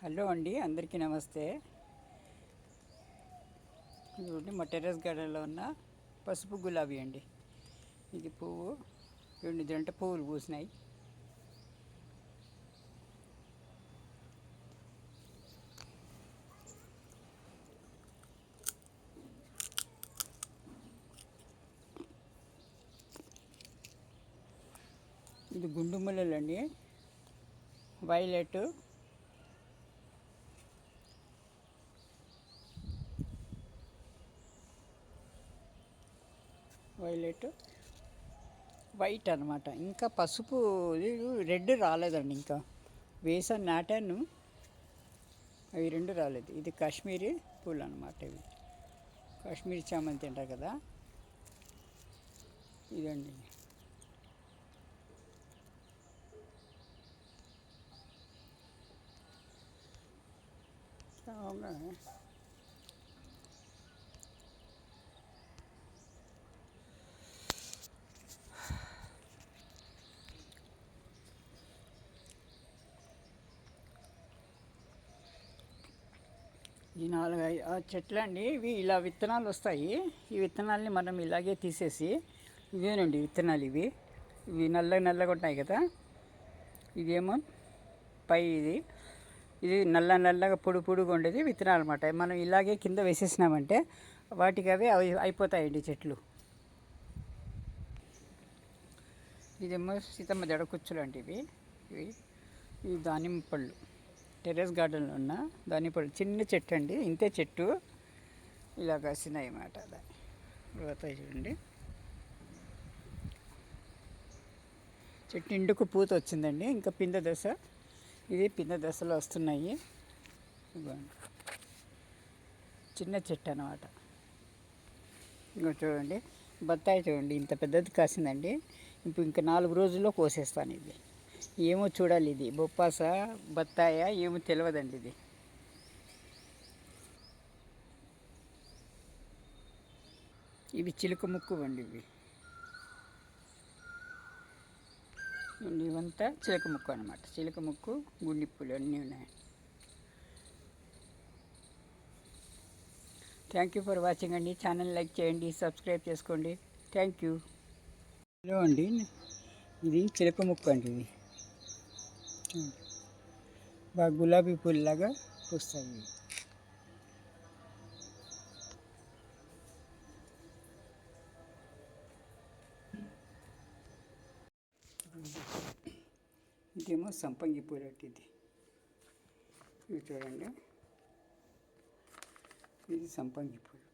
Hello అండి, అందరికీ నమస్తే. ఇది మా టెర్రస్ గార్డెన్లో ఉన్న పసుపు గులాబీ అండి. ఇది పువ్వు 2 జంట పువ్వులు పూసినాయి. ఇది గుండు ముల్లలండి, వైలెట్, వైట్ అనమాట. ఇంకా పసుపు రెడ్ రాలేదండి. ఇంకా వేసాను, నాటాను, అవి 2 రాలేదు. ఇది కాశ్మీరీ పూలు అనమాట. ఇవి కాశ్మీరీ చామంతి అంటారు కదా, ఇదండి. ఈ 4-5 చెట్లు అండి. ఇవి ఇలా విత్తనాలు వస్తాయి. ఈ విత్తనాలని మనం ఇలాగే తీసేసి, ఇవేనండి విత్తనాలు. ఇవి నల్లగా ఉంటాయి కదా. ఇదేమో పై ఇది నల్లగా పొడుగా ఉండేది విత్తనాలు అనమాట. మనం ఇలాగే కింద వేసేసినామంటే వాటికి అవి అయిపోతాయండి చెట్లు. ఇదేమో సీతమ్మ జడ కుచ్చులు అంటే ఇవి దానిమ్మ పళ్ళు. టెర్రస్ గార్డెన్లో ఉన్న దానిమ్మ పళ్ళు, చిన్న చెట్టు అండి, ఇంతే చెట్టు, ఇలా కాసినాయి అన్నమాట. తర్వాత చూడండి, చెట్టు నిండుకు పూత వచ్చిందండి. ఇంకా పిందె దశ, ఇది పిందె దశలో వస్తున్నాయి. చిన్న చెట్టు అన్నమాట. ఇంకా చూడండి, బత్తాయి చూడండి, ఇంత పెద్దది కాసిందండి. ఇప్పుడు ఇంకా 4 రోజుల్లో కోసేస్తాను. ఇది ఏమో చూడాలి, ఇది బొప్పాస బత్తాయ ఏమో తెలియదండి. ఇవి చిలుక ముక్కు అండి. ఇవంతా చిలక ముక్కు అనమాట. చిలక ముక్కు, గుండిప్పులు అన్నీ ఉన్నాయి. థ్యాంక్ యూ ఫర్ వాచింగ్ అండి. ఛానల్ లైక్ చేయండి, సబ్స్క్రైబ్ చేసుకోండి. Thank you. హలో అండి, ఇది చిలక ముక్కు అండి. ఇది బాగా గులాబీ పూలలాగా పూస్తాయి. ఇదేమో సంపంగి పూలు అంటే ఇది చూడండి, ఇది సంపంగి పూలు.